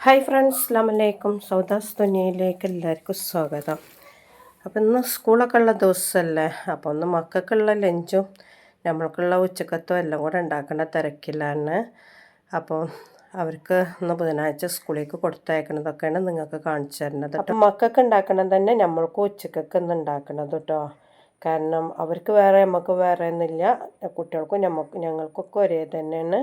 Hi friends, അസ്സലാമു അലൈക്കും. സൗദാസ് ദുനിയയിലേക്ക് എല്ലാവർക്കും സ്വാഗതം. അപ്പോൾ ഇന്ന് സ്കൂളൊക്കെ ഉള്ള ദിവസമല്ലേ, അപ്പോൾ ഒന്ന് മക്കൾക്കുള്ള ലഞ്ചും നമ്മൾക്കുള്ള ഉച്ചക്കത്തും എല്ലാം കൂടെ ഉണ്ടാക്കേണ്ട തിരക്കിലാണ്. അപ്പോൾ അവർക്ക് ഇന്ന് ബുധനാഴ്ച സ്കൂളിലേക്ക് കൊടുത്തയക്കണതൊക്കെയാണ് നിങ്ങൾക്ക് കാണിച്ചു തരുന്നത്. അപ്പം മക്കൾക്ക് ഉണ്ടാക്കണം തന്നെ നമ്മൾക്ക് ഉച്ചക്കൊക്കെ ഇന്ന് ഉണ്ടാക്കണത് കേട്ടോ. കാരണം അവർക്ക് വേറെ നമുക്ക് വേറെ ഒന്നുമില്ല, കുട്ടികൾക്കും ഞങ്ങൾക്കൊക്കെ ഒരേ തന്നെയാണ്.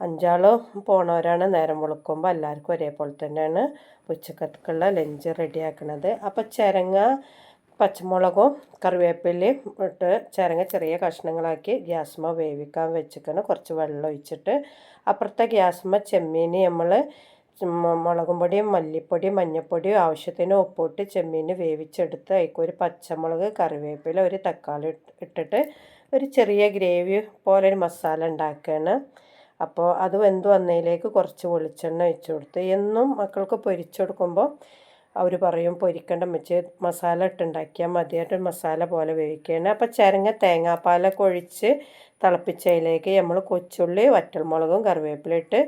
5 പോണവരാണ്. നേരം വെളുക്കുമ്പോൾ എല്ലാവർക്കും ഒരേപോലെ തന്നെയാണ് ഉച്ചക്കത്തേക്കുള്ള ലഞ്ച് റെഡിയാക്കണത്. അപ്പോൾ ചിരങ്ങ, പച്ചമുളകും കറിവേപ്പിലയും ഇട്ട് ചിരങ്ങ ചെറിയ കഷ്ണങ്ങളാക്കി ഗ്യാസ്മ വേവിക്കാൻ വെച്ചിക്കണം. കുറച്ച് വെള്ളം ഒഴിച്ചിട്ട് അപ്പുറത്തെ ഗ്യാസ്മ ചെമ്മീൻ നമ്മൾ മുളകും പൊടിയും മല്ലിപ്പൊടിയും മഞ്ഞൾപ്പൊടിയും ആവശ്യത്തിന് ഉപ്പിട്ട് ചെമ്മീൻ വേവിച്ചെടുത്ത് അതിൽക്കൊരു പച്ചമുളക്, കറിവേപ്പില, ഒരു തക്കാളി ഇട്ടിട്ട് ഒരു ചെറിയ ഗ്രേവി പോലെ ഒരു മസാല ഉണ്ടാക്കുകയാണ്. അപ്പോൾ അത് വെന്ത് വന്നതിലേക്ക് കുറച്ച് വെളിച്ചെണ്ണ ഒഴിച്ച് കൊടുത്ത്. എന്നും മക്കൾക്ക് പൊരിച്ചു കൊടുക്കുമ്പോൾ അവർ പറയും പൊരിക്കേണ്ട വെച്ച് മസാല ഇട്ടുണ്ടാക്കിയാൽ മതിയായിട്ട് മസാല പോലെ വേവിക്കുകയാണ്. അപ്പോൾ ചിരങ്ങ തേങ്ങാപ്പാലൊക്കെ ഒഴിച്ച് തിളപ്പിച്ചതിലേക്ക് നമ്മൾ കൊച്ചുള്ളി, വറ്റൽമുളകും കറിവേപ്പില ഇട്ട്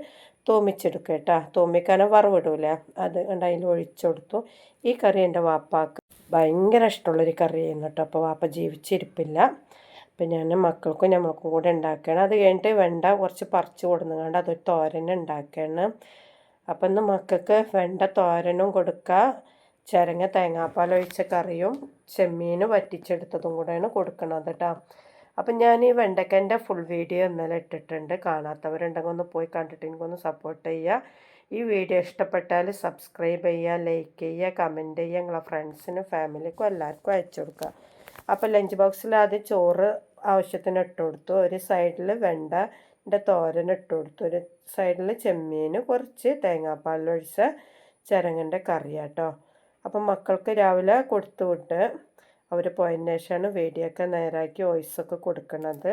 തൂമിച്ചെടുക്കുക കേട്ടോ. തൂമിക്കാനും വറവിടൂല, അത് കണ്ട് അതിൽ ഒഴിച്ചു കൊടുത്തു. ഈ കറി എൻ്റെ വാപ്പാക്ക് ഭയങ്കര ഇഷ്ടമുള്ളൊരു കറിയായിരുന്നു കേട്ടോ. അപ്പോൾ വാപ്പ ജീവിച്ചിരിപ്പില്ല. അപ്പം ഞാൻ മക്കൾക്കും നമ്മൾക്കും കൂടെ ഉണ്ടാക്കുകയാണ്. അത് കഴിഞ്ഞിട്ട് വെണ്ട കുറച്ച് പറിച്ച് കൊടുന്നുകൊണ്ട് അതൊരു തോരൻ ഉണ്ടാക്കുകയാണ്. അപ്പം ഇന്ന് മക്കൾക്ക് വെണ്ട തോരനും കൊടുക്കുക, ചിരങ്ങ തേങ്ങാപ്പാലൊഴിച്ച കറിയും ചെമ്മീൻ വറ്റിച്ചെടുത്തതും കൂടെയാണ് കൊടുക്കണത് കേട്ടോ. അപ്പം ഞാൻ ഈ വെണ്ടക്കൻ്റെ ഫുൾ വീഡിയോ ഇന്നലെ ഇട്ടിട്ടുണ്ട്. കാണാത്തവരുണ്ടെങ്കിൽ ഒന്ന് പോയി കണ്ടിട്ട് എനിക്കൊന്ന് സപ്പോർട്ട് ചെയ്യുക. ഈ വീഡിയോ ഇഷ്ടപ്പെട്ടാൽ സബ്സ്ക്രൈബ് ചെയ്യുക, ലൈക്ക് ചെയ്യുക, കമൻറ്റ് ചെയ്യുക, നിങ്ങളെ ഫ്രണ്ട്സിനും ഫാമിലിക്കും എല്ലാവർക്കും അയച്ചു കൊടുക്കുക. അപ്പോൾ ലഞ്ച് ബോക്സിൽ ആദ്യം ചോറ് ആവശ്യത്തിന് ഇട്ട് കൊടുത്തു. ഒരു സൈഡിൽ വെണ്ടൻ്റെ തോരൻ ഇട്ട് കൊടുത്തു. ഒരു സൈഡിൽ ചെമ്മീൻ, കുറച്ച് തേങ്ങാപ്പാലൊഴിച്ച ചിരങ്ങൻ്റെ കറിയാട്ടോ. അപ്പം മക്കൾക്ക് രാവിലെ കൊടുത്തു വിട്ട് അവർ പോയതിന് ശേഷമാണ് വീഡിയോ ഒക്കെ നേരാക്കി വോയിസൊക്കെ കൊടുക്കുന്നത്.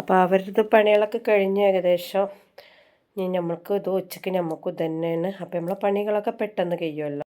അപ്പോൾ അവരുടെ പണികളൊക്കെ കഴിഞ്ഞ് ഏകദേശം ഇനി നമ്മൾക്ക് ഇത് ഉച്ചയ്ക്ക് നമുക്ക് തന്നെയാണ്. അപ്പോൾ നമ്മളെ പണികളൊക്കെ പെട്ടെന്ന് കഴിയുമല്ലോ.